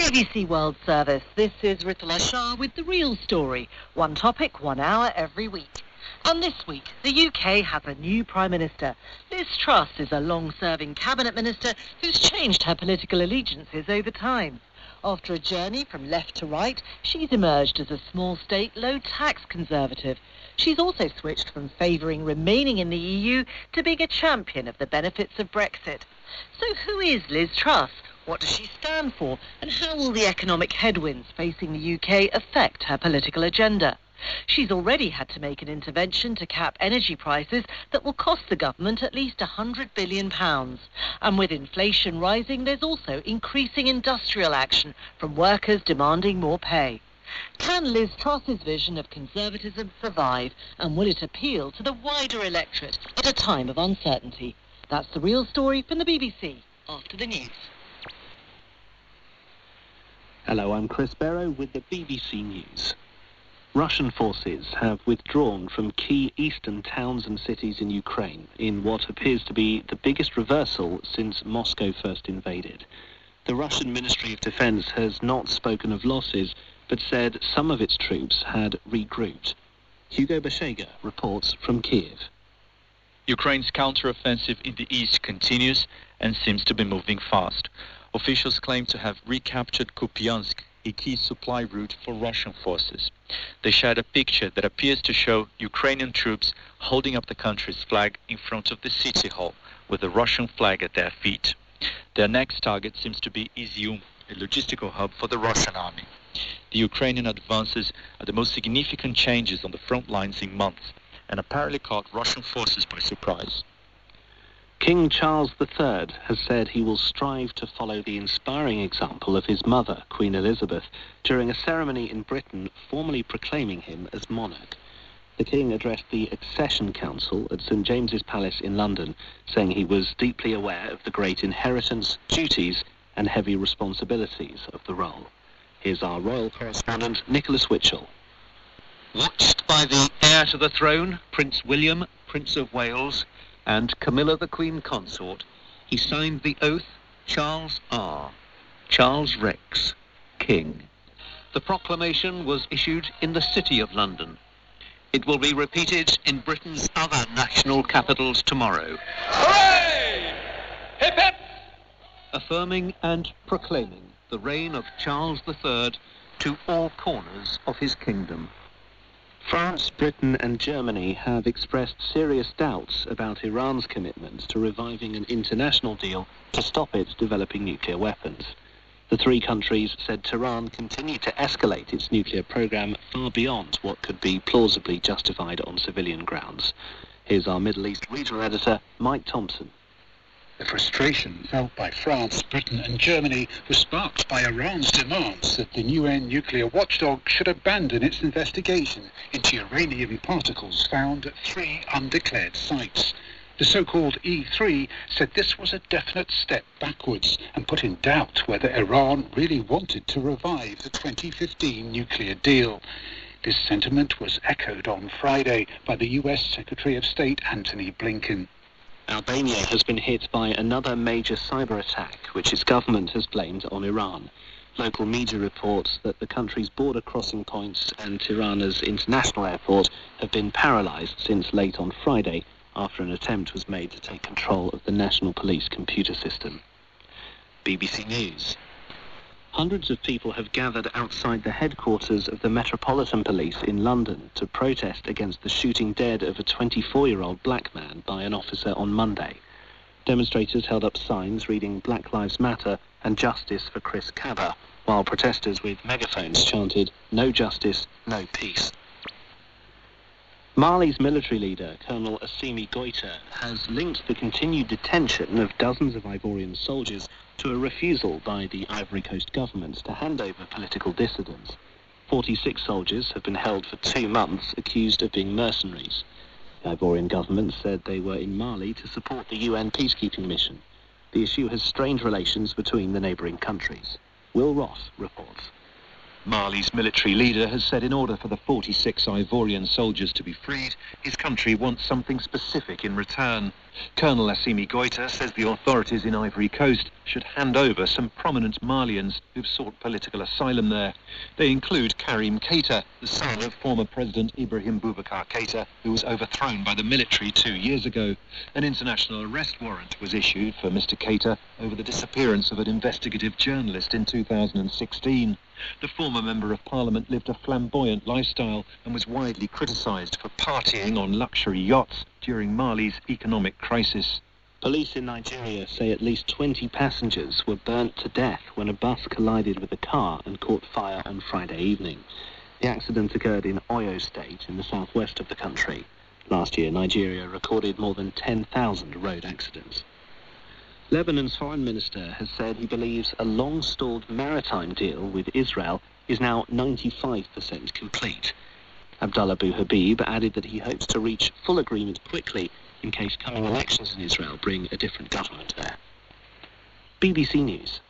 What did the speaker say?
BBC World Service. This is Ritala Shah with The Real Story. One topic, 1 hour every week. And this week, the UK has a new Prime Minister. Liz Truss is a long-serving cabinet minister who's changed her political allegiances over time. After a journey from left to right, she's emerged as a small-state, low-tax Conservative. She's also switched from favouring remaining in the EU to being a champion of the benefits of Brexit. So who is Liz Truss? What does she stand for? And how will the economic headwinds facing the UK affect her political agenda? She's already had to make an intervention to cap energy prices that will cost the government at least £100 billion. And with inflation rising, there's also increasing industrial action from workers demanding more pay. Can Liz Truss's vision of conservatism survive, and will it appeal to the wider electorate at a time of uncertainty? That's The Real Story from the BBC, after the news. Hello, I'm Chris Barrow with the BBC News. Russian forces have withdrawn from key eastern towns and cities in Ukraine in what appears to be the biggest reversal since Moscow first invaded. The Russian Ministry of Defense has not spoken of losses, but said some of its troops had regrouped. Hugo Bashega reports from Kiev. Ukraine's counter-offensive in the east continues and seems to be moving fast. Officials claim to have recaptured Kupiansk, a key supply route for Russian forces. They shared a picture that appears to show Ukrainian troops holding up the country's flag in front of the city hall, with the Russian flag at their feet. Their next target seems to be Izium, a logistical hub for the Russian army. The Ukrainian advances are the most significant changes on the front lines in months, and apparently caught Russian forces by surprise. King Charles III has said he will strive to follow the inspiring example of his mother, Queen Elizabeth, during a ceremony in Britain formally proclaiming him as monarch. The King addressed the Accession Council at St James's Palace in London, saying he was deeply aware of the great inheritance, duties and heavy responsibilities of the role. Here's our royal correspondent, Nicholas Witchell. Watched by the heir to the throne, Prince William, Prince of Wales, and Camilla the Queen Consort, he signed the oath Charles R. Charles Rex, King. The proclamation was issued in the City of London. It will be repeated in Britain's other national capitals tomorrow. Hooray! Hip hip! Affirming and proclaiming the reign of Charles III to all corners of his kingdom. France, Britain and Germany have expressed serious doubts about Iran's commitment to reviving an international deal to stop it developing nuclear weapons. The three countries said Tehran continued to escalate its nuclear program far beyond what could be plausibly justified on civilian grounds. Here's our Middle East regional editor, Mike Thompson. The frustration felt by France, Britain and Germany was sparked by Iran's demands that the UN nuclear watchdog should abandon its investigation into uranium particles found at 3 undeclared sites. The so-called E3 said this was a definite step backwards and put in doubt whether Iran really wanted to revive the 2015 nuclear deal. This sentiment was echoed on Friday by the US Secretary of State Antony Blinken. Albania has been hit by another major cyber attack, which its government has blamed on Iran. Local media reports that the country's border crossing points and Tirana's international airport have been paralysed since late on Friday after an attempt was made to take control of the National Police computer system. BBC News. Hundreds of people have gathered outside the headquarters of the Metropolitan Police in London to protest against the shooting dead of a 24-year-old black man by an officer on Monday. Demonstrators held up signs reading Black Lives Matter and Justice for Chris Kaba, while protesters with megaphones chanted, "No justice, no peace." Mali's military leader, Colonel Assimi Goïta, has linked the continued detention of dozens of Ivorian soldiers to a refusal by the Ivory Coast government to hand over political dissidents. 46 soldiers have been held for 2 months, accused of being mercenaries. The Ivorian government said they were in Mali to support the UN peacekeeping mission. The issue has strained relations between the neighbouring countries. Will Ross reports. Mali's military leader has said in order for the 46 Ivorian soldiers to be freed, his country wants something specific in return. Colonel Assimi Goïta says the authorities in Ivory Coast should hand over some prominent Malians who've sought political asylum there. They include Karim Keita, the son of former President Ibrahim Boubacar Keita, who was overthrown by the military 2 years ago. An international arrest warrant was issued for Mr. Keita over the disappearance of an investigative journalist in 2016. The former Member of Parliament lived a flamboyant lifestyle and was widely criticised for partying on luxury yachts during Mali's economic crisis. Police in Nigeria say at least 20 passengers were burnt to death when a bus collided with a car and caught fire on Friday evening. The accident occurred in Oyo State in the southwest of the country. Last year, Nigeria recorded more than 10,000 road accidents. Lebanon's foreign minister has said he believes a long-stalled maritime deal with Israel is now 95% complete. Abdullah Abu Habib added that he hopes to reach full agreement quickly in case coming elections in Israel bring a different government there. BBC News.